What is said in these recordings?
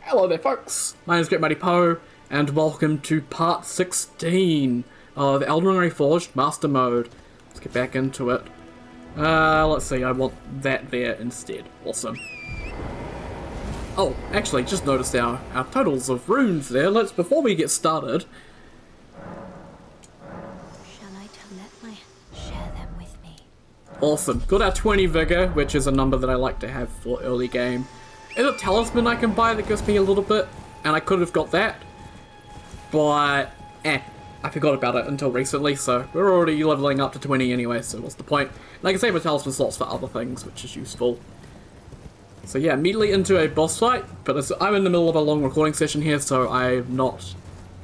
Hello there, folks. My name is Great Mighty Poe, and welcome to part 16 of Elden Ring Reforged Master Mode. Let's get back into it. Let's see, I want that there instead. Awesome. Oh, actually, just noticed our totals of runes there. Before we get started... Shall I share them with me? Awesome. Got our 20 Vigor, which is a number that I like to have for early game. There's a talisman I can buy that gives me a little bit, and I could have got that. But, I forgot about it until recently, so we're already leveling up to 20 anyway, so what's the point? And I can save my talisman slots for other things, which is useful. So yeah, immediately into a boss fight, but I'm in the middle of a long recording session here, so I'm not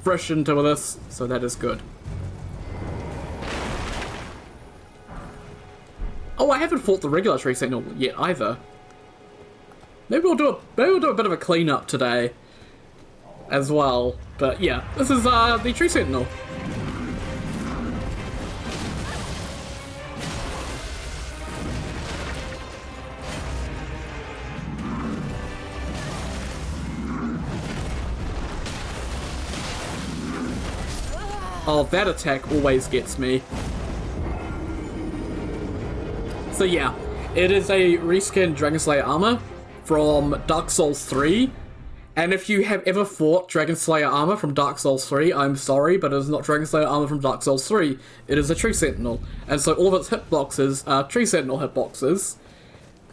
fresh into this, so that is good. Oh, I haven't fought the regular tree sentinel yet either. Maybe we'll do a bit of a cleanup today as well. But yeah, this is the tree sentinel. Oh, that attack always gets me. So yeah, it is a reskinned Dragon Slayer armor from Dark Souls 3. And if you have ever fought Dragon Slayer armor from Dark Souls 3, I'm sorry, but it is not Dragon Slayer armor from Dark Souls 3. It is a Tree Sentinel. And so all of its hitboxes are Tree Sentinel hitboxes.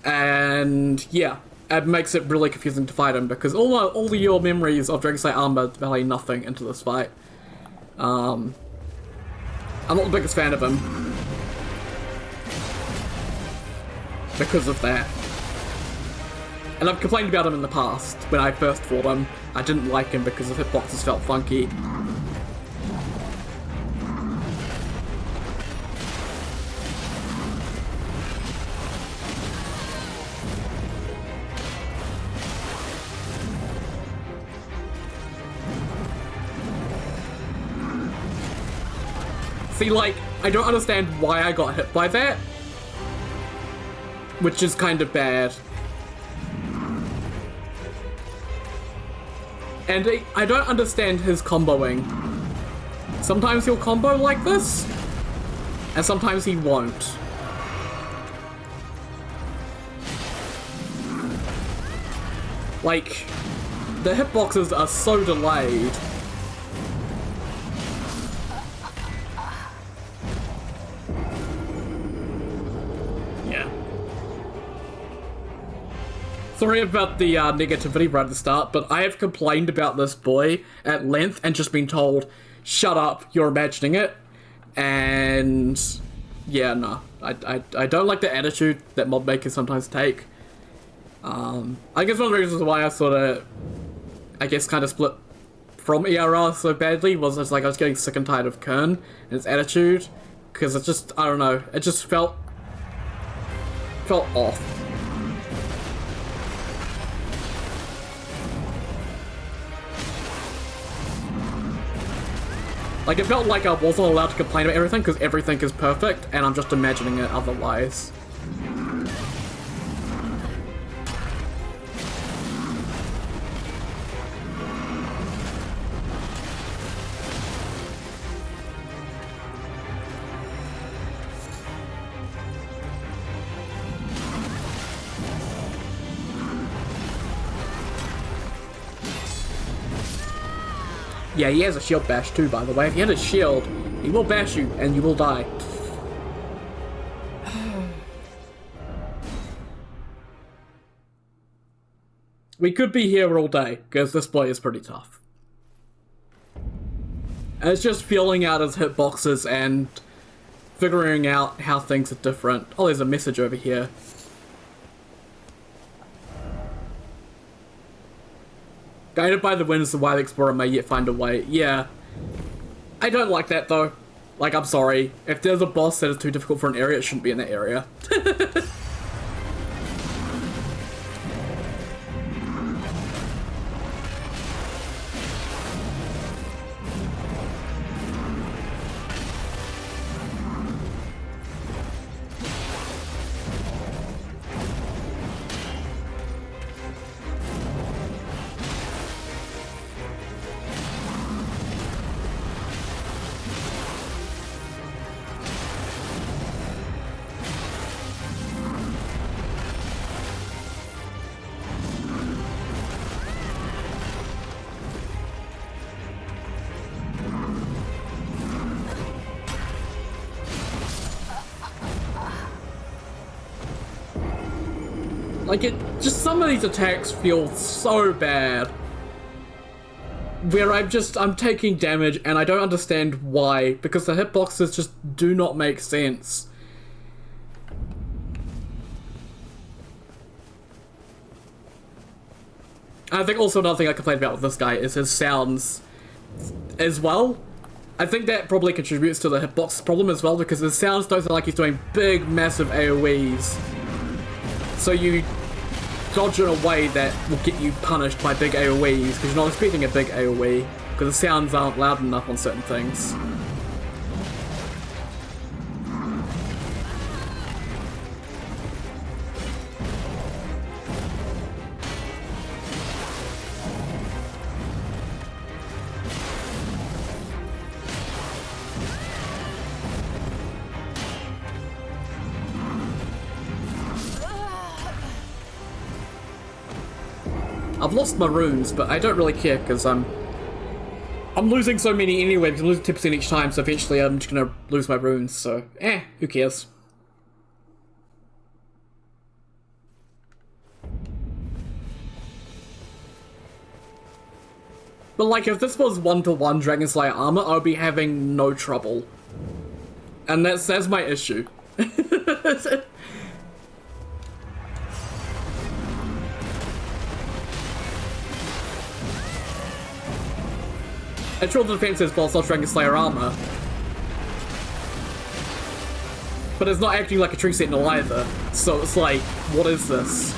And yeah, it makes it really confusing to fight him because all of your memories of Dragon Slayer armor value nothing into this fight. I'm not the biggest fan of him because of that. And I've complained about him in the past. When I first fought him, I didn't like him because the hitboxes felt funky. See, like, I don't understand why I got hit by that, which is kind of bad. And I don't understand his comboing. Sometimes he'll combo like this, and sometimes he won't. Like, the hitboxes are so delayed. Yeah. Sorry about the negativity right at the start, but I have complained about this boy at length and just been told, shut up, you're imagining it. And yeah, no, I don't like the attitude that mod makers sometimes take. I guess one of the reasons why I sort of, kind of split from ERR so badly was just like I was getting sick and tired of Kern and his attitude, because it just, I don't know, it just felt off. Like, it felt like I wasn't allowed to complain about everything because everything is perfect and I'm just imagining it otherwise. Yeah, he has a shield bash too, by the way. If he had a shield, he will bash you and you will die. We could be here all day, because this boy is pretty tough. And it's just feeling out his hitboxes and figuring out how things are different. Oh, there's a message over here. Guided by the winds, the wild explorer may yet find a way. Yeah. I don't like that, though. Like, I'm sorry. If there's a boss that is too difficult for an area, it shouldn't be in that area. Like, just some of these attacks feel so bad. Where I'm taking damage and I don't understand why, because the hitboxes just do not make sense. I think also another thing I complained about with this guy is his sounds as well. I think that probably contributes to the hitbox problem as well, because his sounds don't sound like he's doing big, massive AoEs. So you dodge in a way that will get you punished by big AoEs, because you're not expecting a big AoE, because the sounds aren't loud enough on certain things. I've lost my runes, but I don't really care, because I'm losing so many anyway, because I'm losing 10% each time, so eventually I'm just gonna lose my runes, so who cares? But like, if this was 1-to-1 Dragon Slayer armor, I would be having no trouble. And that's my issue. It's all the defenses, but it's not Dragon Slayer armor. But it's not acting like a true Sentinel either. So it's like, what is this?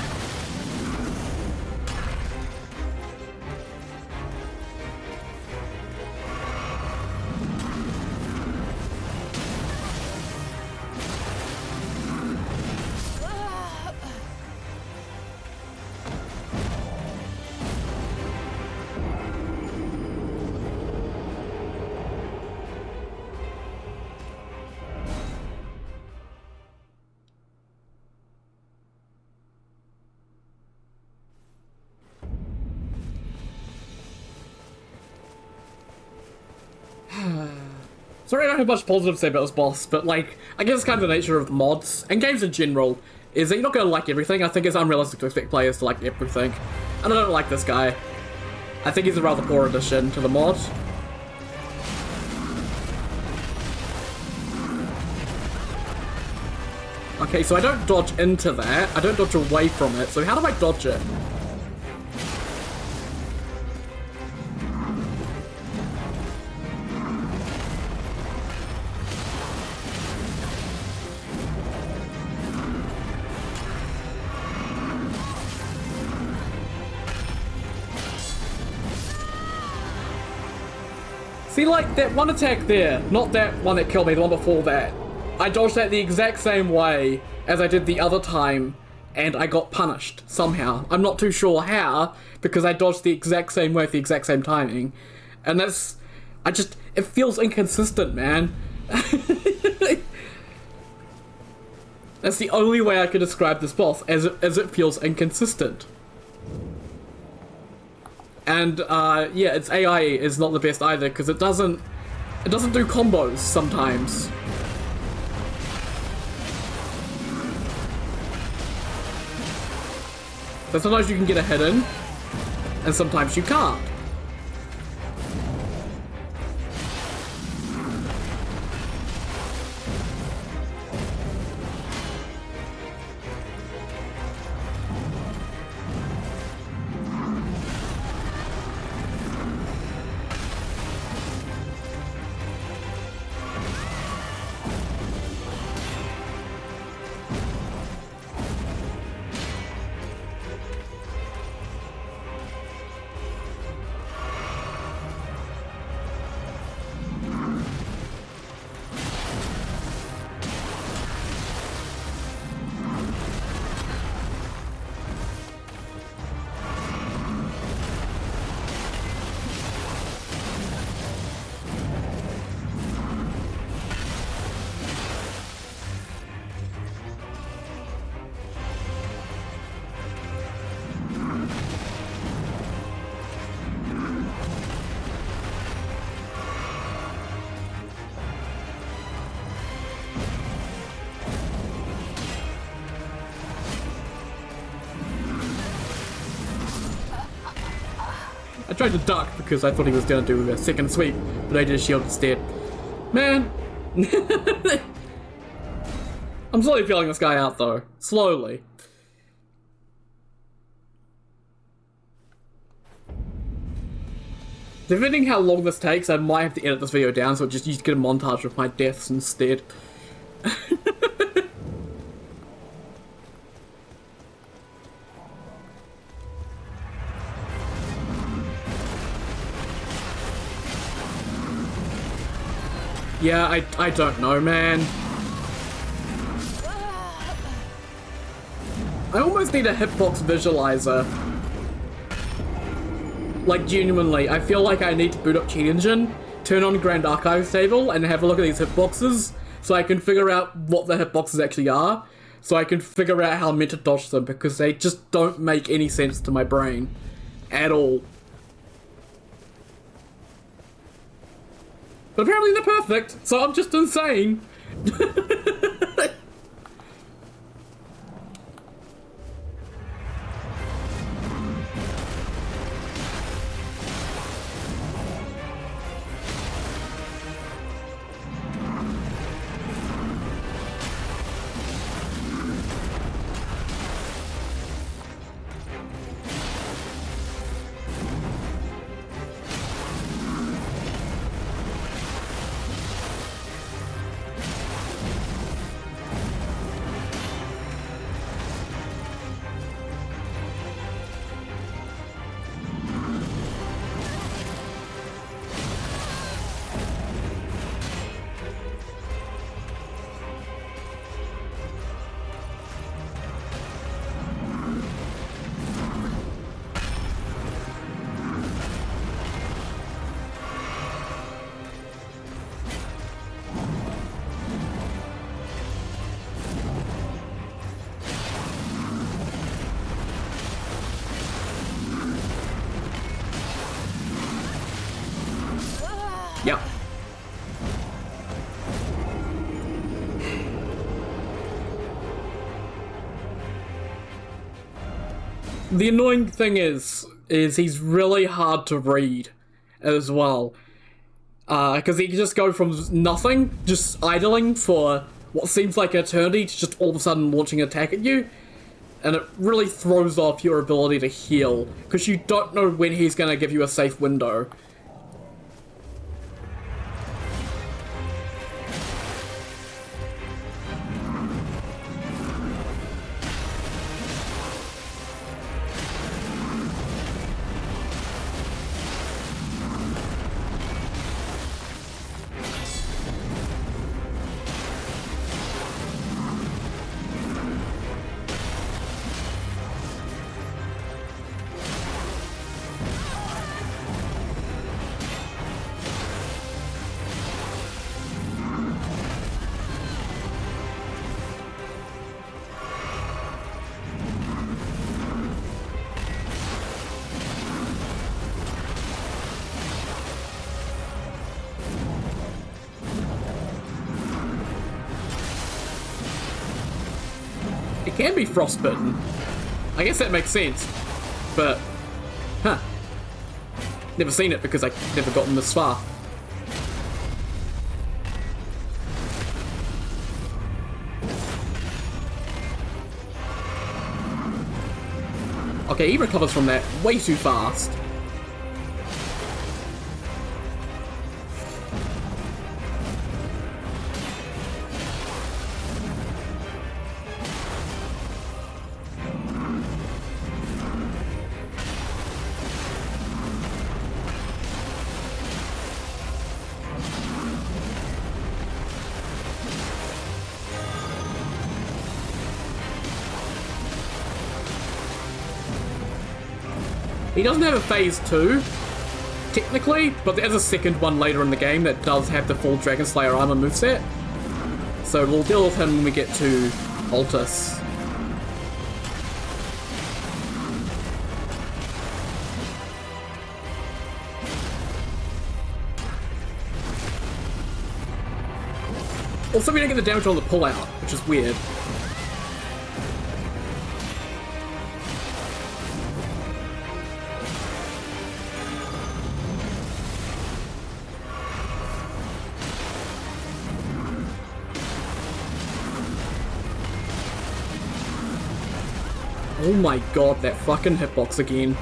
Sorry I don't have much positive to say about this boss, but like, I guess it's kind of the nature of the mods, and games in general, is that you're not going to like everything. I think it's unrealistic to expect players to like everything. And I don't like this guy. I think he's a rather poor addition to the mod. Okay, so I don't dodge into that. I don't dodge away from it. So how do I dodge it? See, like, that one attack there, not that one that killed me, the one before that. I dodged that the exact same way as I did the other time, and I got punished, somehow. I'm not too sure how, because I dodged the exact same way at the exact same timing. And that's... it feels inconsistent, man. That's the only way I could describe this boss, as it feels inconsistent. And, yeah, its AI is not the best either, because it doesn't do combos sometimes. So sometimes you can get a hit in, and sometimes you can't. I tried to duck because I thought he was going to do a second sweep, but I did a shield instead. Man. I'm slowly feeling this guy out, though. Slowly. Depending how long this takes, I might have to edit this video down, so just get a montage of my deaths instead. Yeah, I don't know, man. I almost need a hitbox visualizer. Like, genuinely, I feel like I need to boot up Cheat Engine, turn on Grand Archives table, and have a look at these hitboxes, so I can figure out what the hitboxes actually are, so I can figure out how I'm meant to dodge them, because they just don't make any sense to my brain. At all. But apparently they're perfect, so I'm just insane. Yep. The annoying thing is he's really hard to read as well. Because he can just go from nothing, just idling for what seems like an eternity, to just all of a sudden launching an attack at you. And it really throws off your ability to heal, because you don't know when he's going to give you a safe window. It can be frostbitten. I guess that makes sense. But, huh. Never seen it because I've never gotten this far. Okay, he recovers from that way too fast. He doesn't have a phase 2, technically, but there's a second one later in the game that does have the full Dragon Slayer armor moveset. So we'll deal with him when we get to Altus. Also, we don't get the damage on the pullout, which is weird. Oh my god, that fucking hitbox again.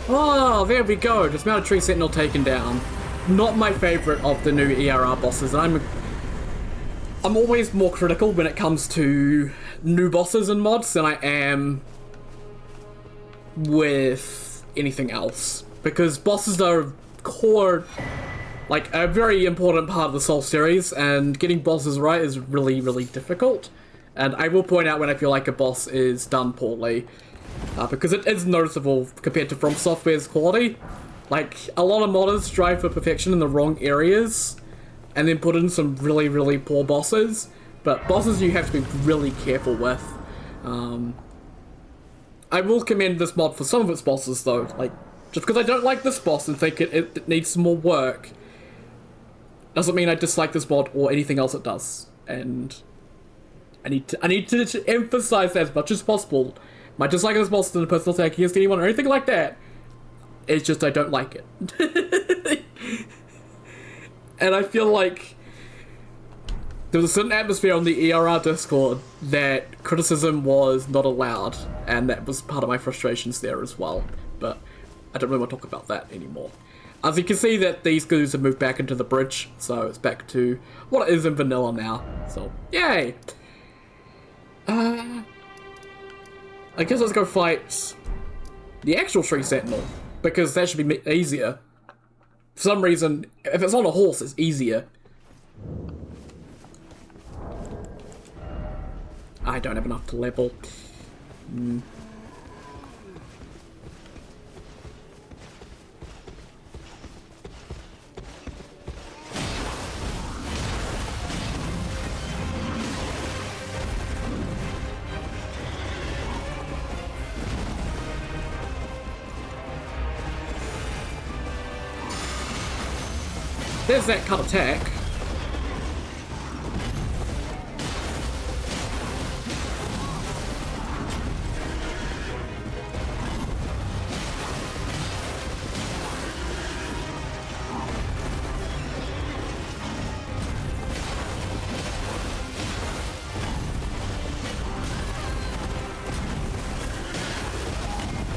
Oh, there we go. Dismounted Tree Sentinel taken down. Not my favorite of the new ERR bosses. I'm always more critical when it comes to new bosses and mods than I am with anything else. Because bosses are core, like a very important part of the Soul series, and getting bosses right is really, really difficult. And I will point out when I feel like a boss is done poorly. Because it is noticeable compared to From Software's quality. Like, a lot of modders strive for perfection in the wrong areas, and then put in some really, really poor bosses. But bosses you have to be really careful with. I will commend this mod for some of its bosses, though. Like, just because I don't like this boss and think it needs some more work, doesn't mean I dislike this mod or anything else it does. And I need to emphasize that as much as possible. My dislike of this boss isn't a personal attack against anyone or anything like that. It's just I don't like it. And I feel like there was a certain atmosphere on the ERR Discord that criticism was not allowed, and that was part of my frustrations there as well. But I don't really want to talk about that anymore. As you can see that these goons have moved back into the bridge, so it's back to what it is in vanilla now. So, yay! I guess let's go fight the actual Tree Sentinel, because that should be easier. For some reason, if it's on a horse, it's easier. I don't have enough to level. There's that cut attack.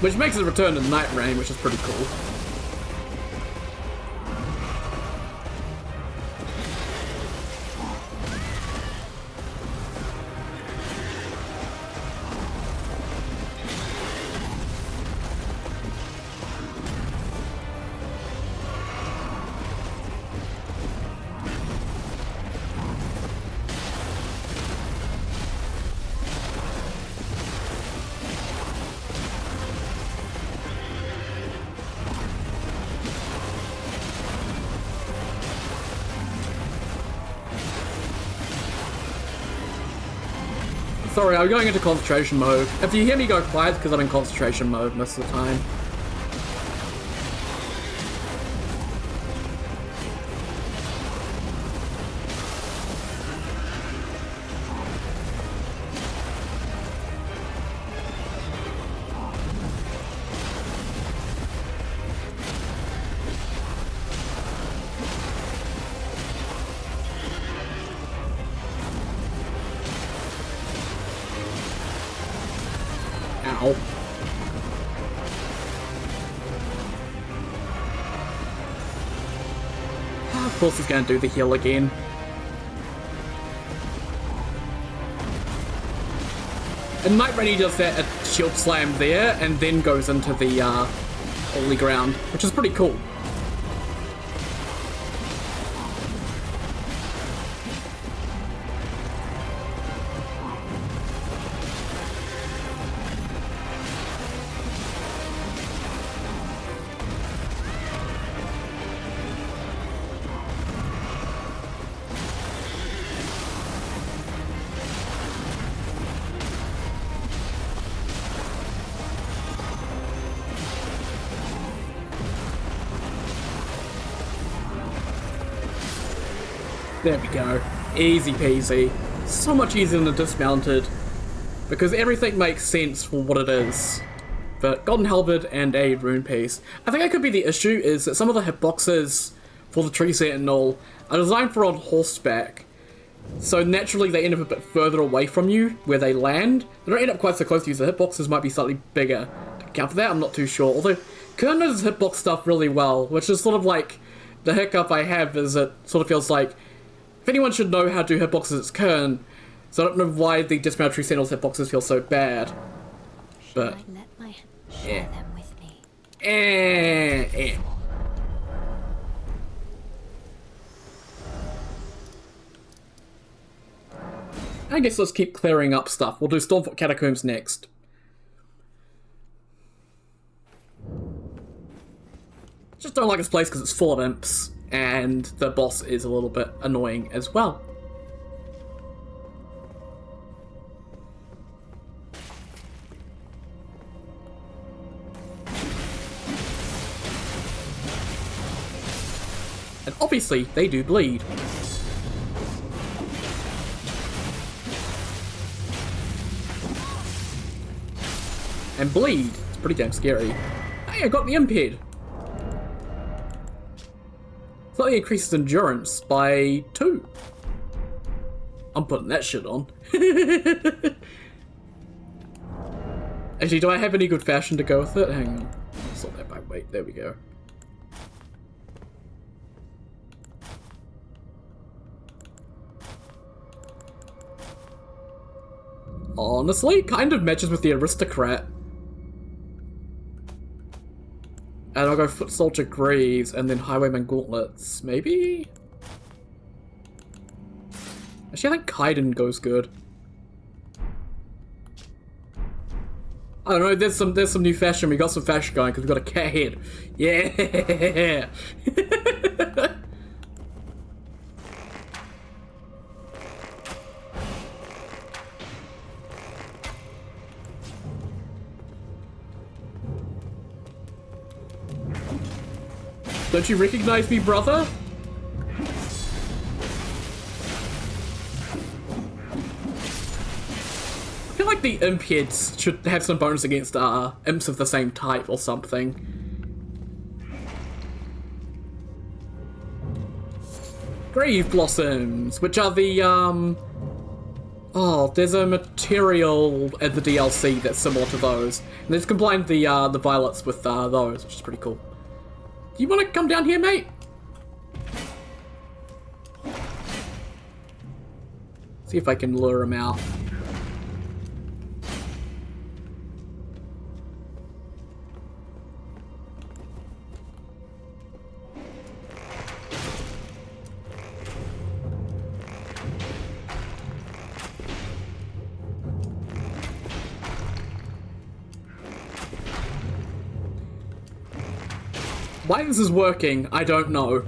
Which makes it return to the Night Rain, which is pretty cool. Sorry, I'm going into concentration mode. If you hear me go quiet, it's because I'm in concentration mode most of the time. Ow. Of course he's gonna do the heal again. And Night Rain does that a shield slam there and then goes into the holy ground, which is pretty cool. There we go. Easy peasy. So much easier than the dismounted. because everything makes sense for what it is. But Golden Halberd and a rune piece. I think that could be the issue, is that some of the hitboxes for the Tree Sentinel are designed for on horseback. So naturally they end up a bit further away from you where they land. They don't end up quite so close to you, so the hitboxes might be slightly bigger. To account for that, I'm not too sure. Although, Kern knows his hitbox stuff really well, which is sort of like the hiccup I have, is it sort of feels like if anyone should know how to do hitboxes, it's Kern. So I don't know why the Dismounted Tree Sentinel's hitboxes feel so bad. But I let my share them with me. I guess let's keep clearing up stuff. We'll do Stormfoot Catacombs next. Just don't like this place because it's full of imps, and the boss is a little bit annoying as well. And obviously, they do bleed. And bleed. It's pretty damn scary. Hey, I got the imp head. Slightly increases endurance by 2. I'm putting that shit on. Actually, do I have any good fashion to go with it? Hang on. Sort that back. Wait, there we go. Honestly, kind of matches with the aristocrat. And I'll go Foot Soldier Greaves and then Highwayman Gauntlets, maybe? Actually, I think Kaiden goes good. I don't know, there's some new fashion. We got some fashion going because we got a cat head. Yeah! Don't you recognize me, brother? I feel like the imp heads should have some bonus against imps of the same type or something. Grave Blossoms, which are the, oh, there's a material at the DLC that's similar to those. And they've combined the violets with those, which is pretty cool. Do you want to come down here, mate? See if I can lure him out. Why this is working, I don't know.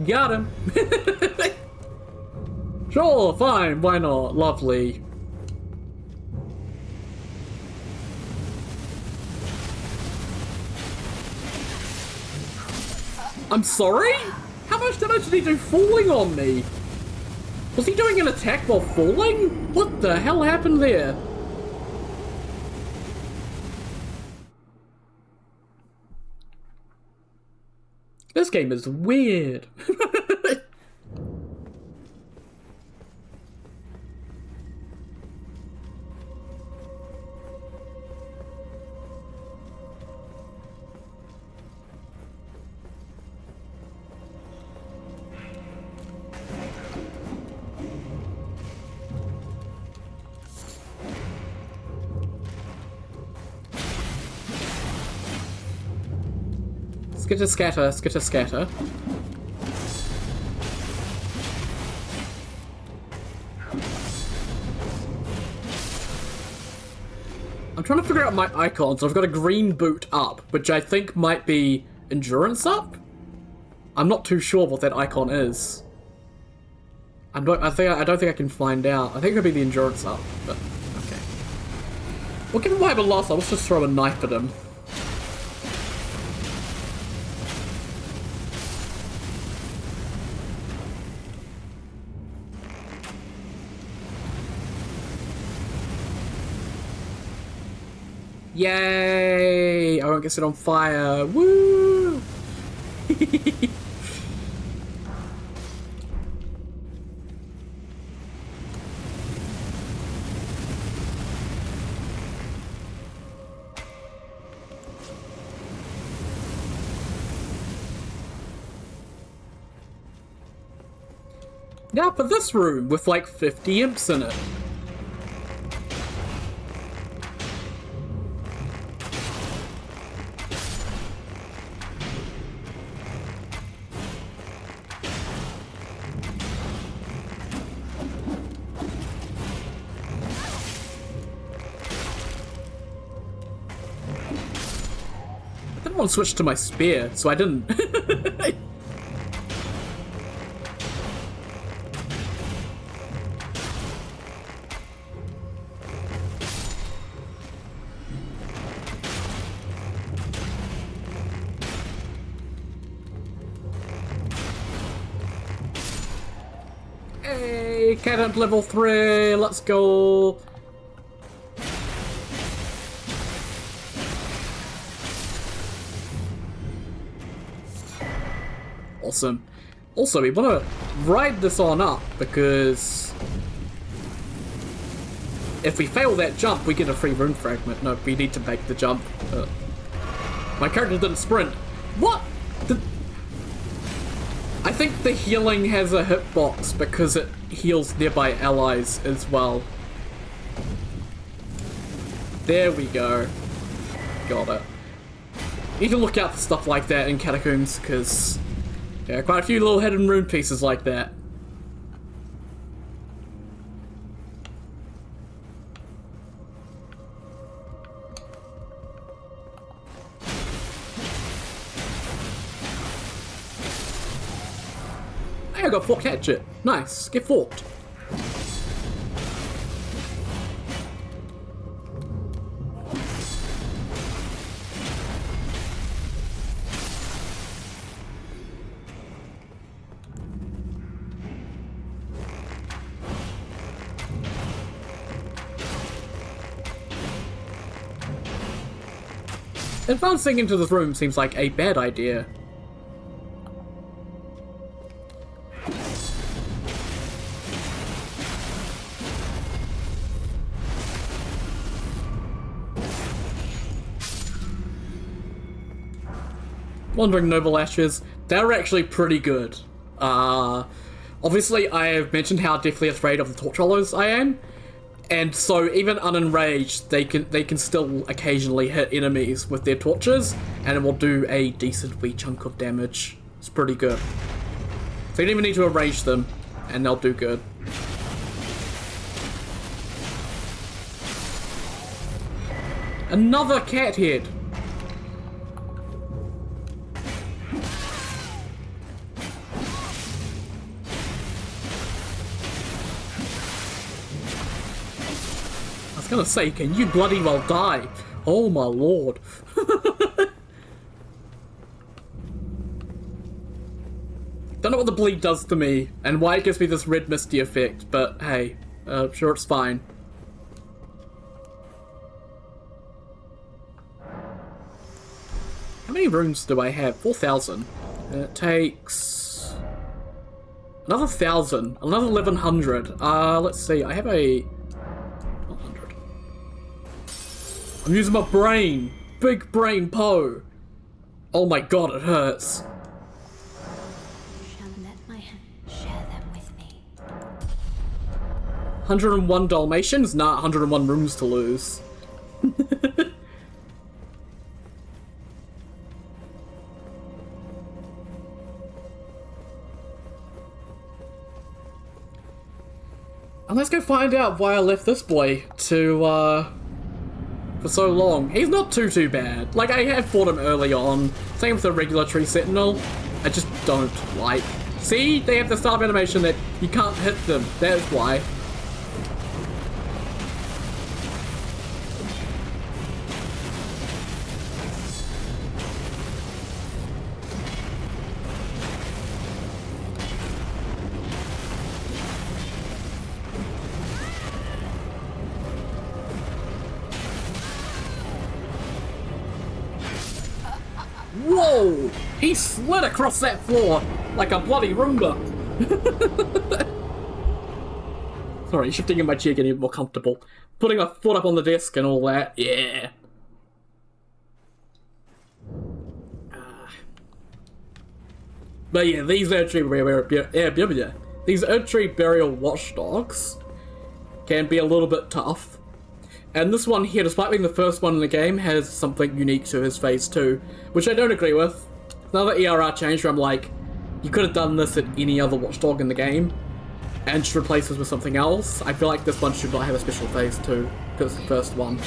Got him. Sure, fine, why not? Lovely. I'm sorry? How much damage did he do falling on me? Was he doing an attack while falling? What the hell happened there? This game is weird. Skitter scatter, skitter scatter. I'm trying to figure out my icons. I've got a green boot up, which I think might be endurance up? I'm not too sure what that icon is. I don't think I can find out. I think it could be the endurance up, but okay. Well, given what happened last time, let's just throw a knife at him. Yay! I won't get set on fire. Woo! Now for this room with like 50 imps in it. I didn't want to switch to my spear, so I didn't. Hey, cannon level 3, let's go. Awesome. Also, we want to ride this on up because if we fail that jump, we get a free rune fragment. No, we need to make the jump. My character didn't sprint. What? I think the healing has a hitbox because it heals nearby allies as well. There we go. Got it. You can look out for stuff like that in Catacombs because yeah, quite a few little hidden rune pieces like that. Hey, I got forked hatchet. Nice. Get forked. Advancing into this room seems like a bad idea. Wandering Noble Ashes, they're actually pretty good. Obviously I have mentioned how deathly afraid of the Torch Hollows I am. And so even unenraged, they can still occasionally hit enemies with their torches, and it will do a decent wee chunk of damage. It's pretty good. So you don't even need to enrage them, and they'll do good. Another cat head! I was gonna say, can you bloody well die? Oh my lord. Don't know what the bleed does to me, and why it gives me this red misty effect, but hey, sure it's fine. How many runes do I have? 4,000. It takes another 1,000, another 1,100. Let's see, I have a I'm using my brain! Big brain Poe! Oh my god, it hurts. Shall let my hand share them with me. 101 Dalmatians? Nah, 101 rooms to lose. And let's go find out why I left this boy to, for so long. He's not too bad. Like, I have fought him early on. Same with the regular tree sentinel. I just don't like. See? They have the start animation that you can't hit them. That's why. Whoa! He slid across that floor like a bloody Roomba. Sorry, shifting in my chair, getting more comfortable. Putting my foot up on the desk and all that. Yeah. But yeah, these Erdtree Burial Watchdogs can be a little bit tough. And this one here, despite being the first one in the game, has something unique to his phase 2, which I don't agree with. Another ERR change where I'm like, you could have done this at any other Watchdog in the game, and just replace this with something else. I feel like this one should not have a special phase 2, because it's the first one.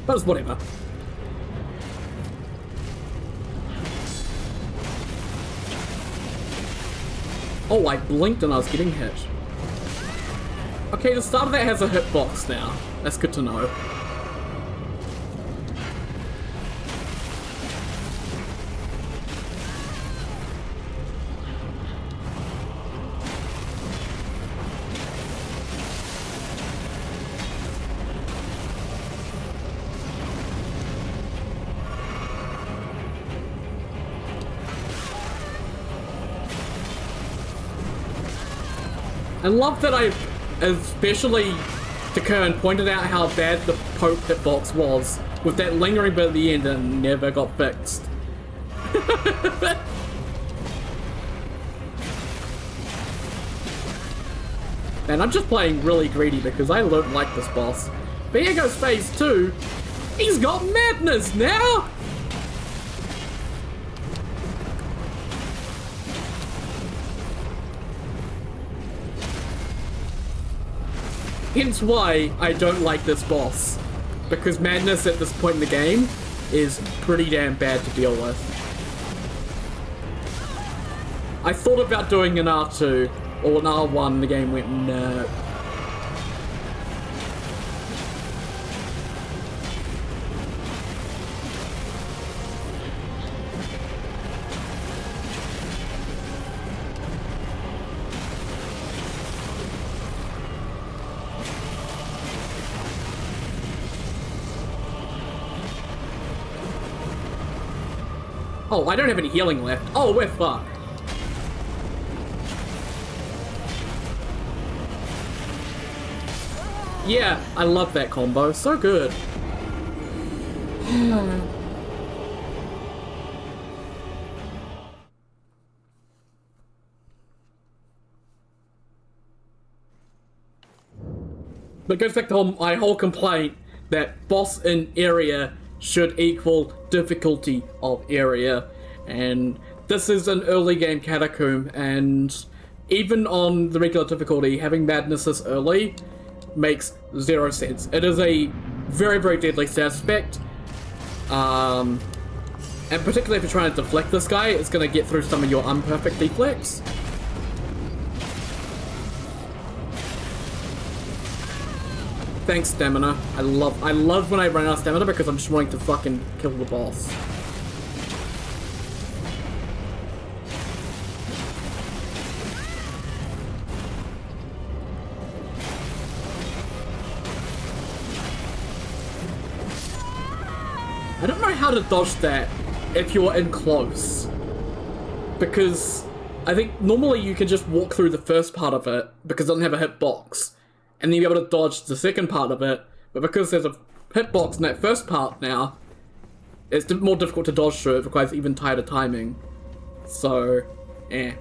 But it's whatever. Oh, I blinked and I was getting hit. Okay, the start of that has a hitbox now. That's good to know. I love that I, especially to Kern, pointed out how bad the Pope hitbox was, with that lingering bit at the end and never got fixed. Man, I'm just playing really greedy because I don't like this boss. But here goes phase 2. He's got madness now! Hence why I don't like this boss. Because madness at this point in the game is pretty damn bad to deal with. I thought about doing an R2 or an R1, the game went no. Oh, I don't have any healing left. Oh, we're fucked. Yeah, I love that combo. So good. But it goes back to my whole complaint that boss in area should equal difficulty of area, and this is an early game Catacomb, and even on the regular difficulty, having madness this early makes zero sense. It is a very, very deadly suspect, and particularly if you're trying to deflect this guy, it's going to get through some of your unperfect deflects. Thanks, stamina. I love when I run out of stamina because I'm just wanting to fucking kill the boss. I don't know how to dodge that if you're in close. Because I think normally you can just walk through the first part of it because it doesn't have a hitbox. And then you'll be able to dodge the second part of it, but because there's a hitbox in that first part now, it's more difficult to dodge through. It requires even tighter timing. So, don't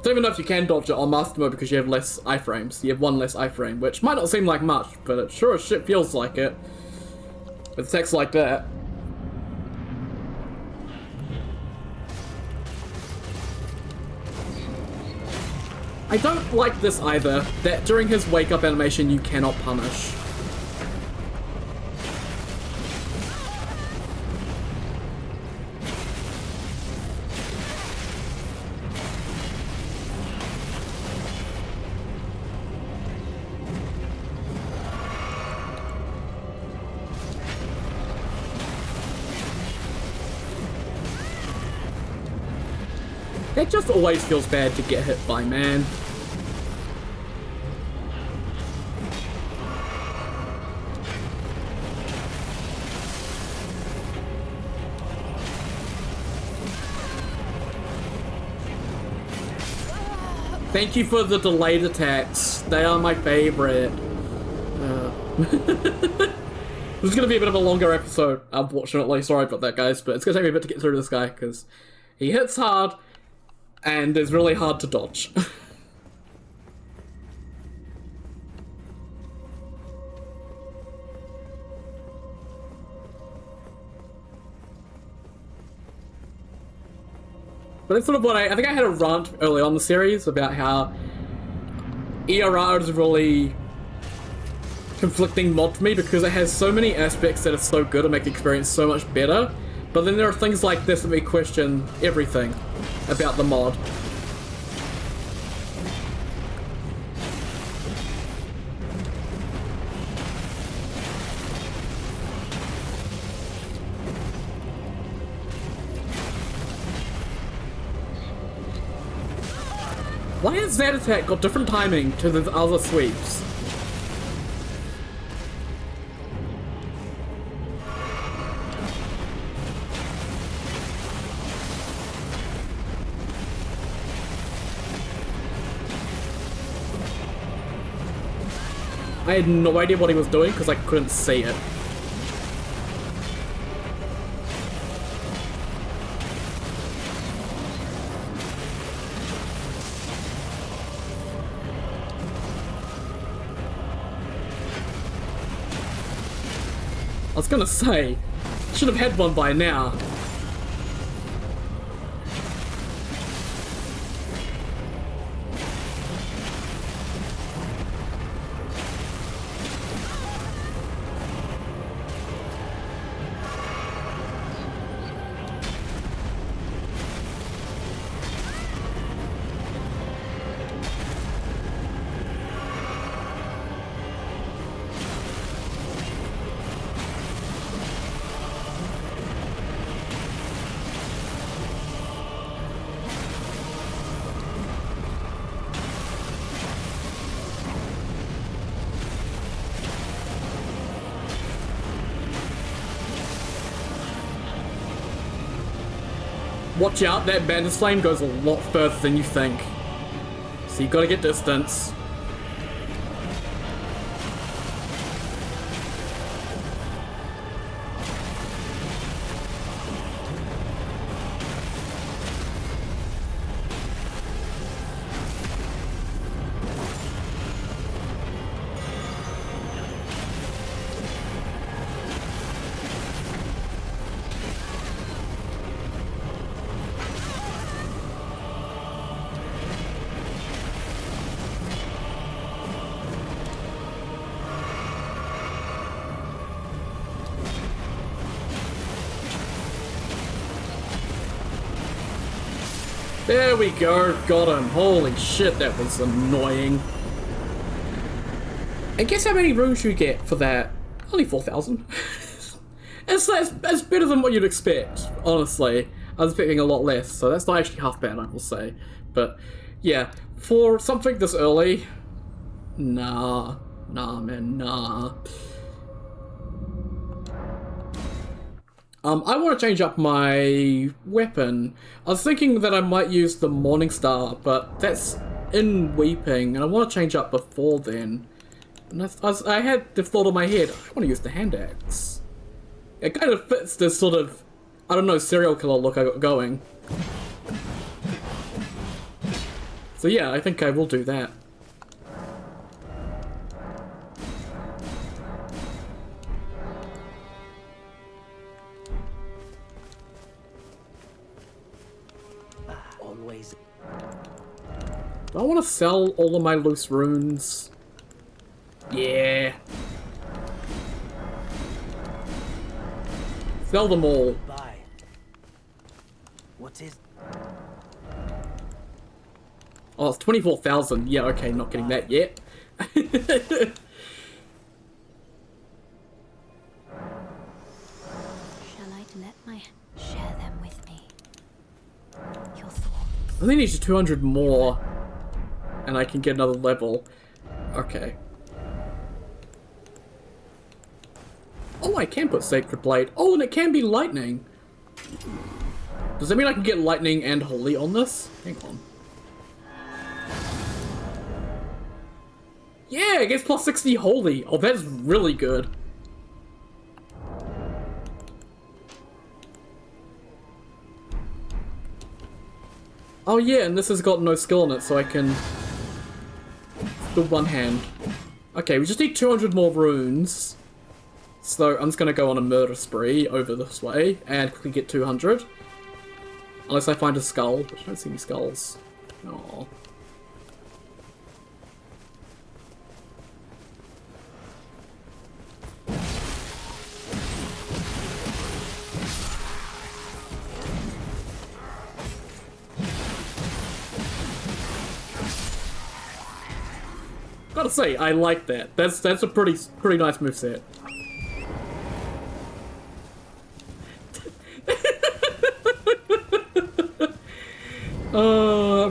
even know if you can dodge it on Master Mode because you have less iframes. You have one less iframe, which might not seem like much, but it sure as shit feels like it. With text like that. I don't like this either, that during his wake-up animation you cannot punish. It just always feels bad to get hit by, man. Thank you for the delayed attacks. They are my favorite. This is going to be a bit of a longer episode, unfortunately. Sorry about that, guys, but it's going to take me a bit to get through this guy, because he hits hard, and is really hard to dodge. But that's sort of what I think I had a rant early on in the series about how ERR is really conflicting mod for me because it has so many aspects that are so good and make the experience so much better, but then there are things like this that we question everything about the mod. Why has that attack got different timing to the other sweeps? I had no idea what he was doing because I couldn't see it. I was gonna say, should have had one by now. Watch out, that bandit flame goes a lot further than you think. So you gotta get distance. There we go, got him. Holy shit, that was annoying. And guess how many runes you get for that? Only 4,000. It's better than what you'd expect, honestly. I was expecting a lot less, so that's not actually half bad, I will say. But, yeah, for something this early, nah, man, nah. I want to change up my weapon. I was thinking that I might use the Morningstar, but that's in Weeping, and I want to change up before then. And I had the thought in my head, I want to use the hand axe. It kind of fits this sort of, I don't know, serial killer look I got going. So yeah, I think I will do that. Do I want to sell all of my loose runes? Yeah. Sell them all. Bye. What's his? Oh, it's 24,000. Yeah, okay, not getting that yet. Shall I let my share them with me? Your thoughts. I think I need 200 more, and I can get another level. Okay. Oh, I can put Sacred Blade. Oh, and it can be lightning. Does that mean I can get lightning and holy on this? Hang on. Yeah, it gets plus 60 holy. Oh, that's really good. Oh yeah, and this has got no skill in it, so I can do one hand. Okay, we just need 200 more runes. So I'm just gonna go on a murder spree over this way and quickly get 200. Unless I find a skull, but I don't see any skulls. Oh. Gotta say, I like that. That's a pretty nice moveset.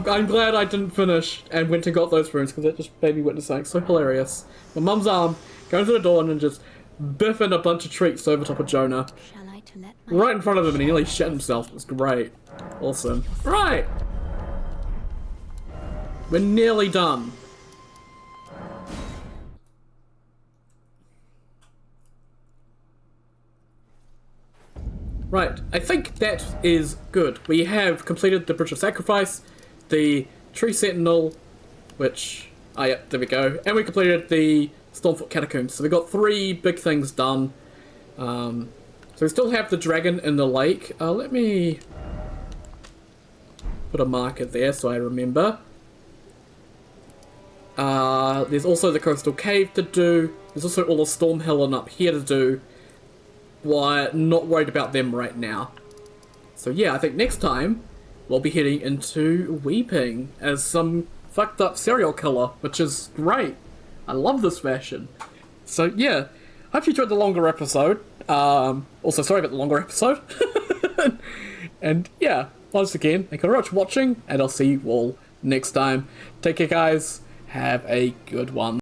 I'm glad I didn't finish and went and got those runes because that just made me witness something so hilarious. My mum's arm going to the door and just biffing a bunch of treats over top of Jonah. Shall I to let my Right in front of him and he nearly shit himself. It was great. Awesome. Right! We're nearly done. Right, I think that is good. We have completed the Bridge of Sacrifice, the Tree Sentinel, which... ah, yeah, there we go. And we completed the Stormfoot Catacombs. So we got 3 big things done. So we still have the dragon in the lake. Let me put a marker there so I remember. There's also the Coastal Cave to do. There's also all the Storm Hill and up here to do. Why not worried about them right now. So yeah, I think next time we'll be heading into Weeping as some fucked up serial killer, which is great. I love this fashion. So yeah, hope you enjoyed the longer episode. Also sorry about the longer episode. And yeah, once again, thank you very much for watching, and I'll see you all next time. Take care guys, have a good one.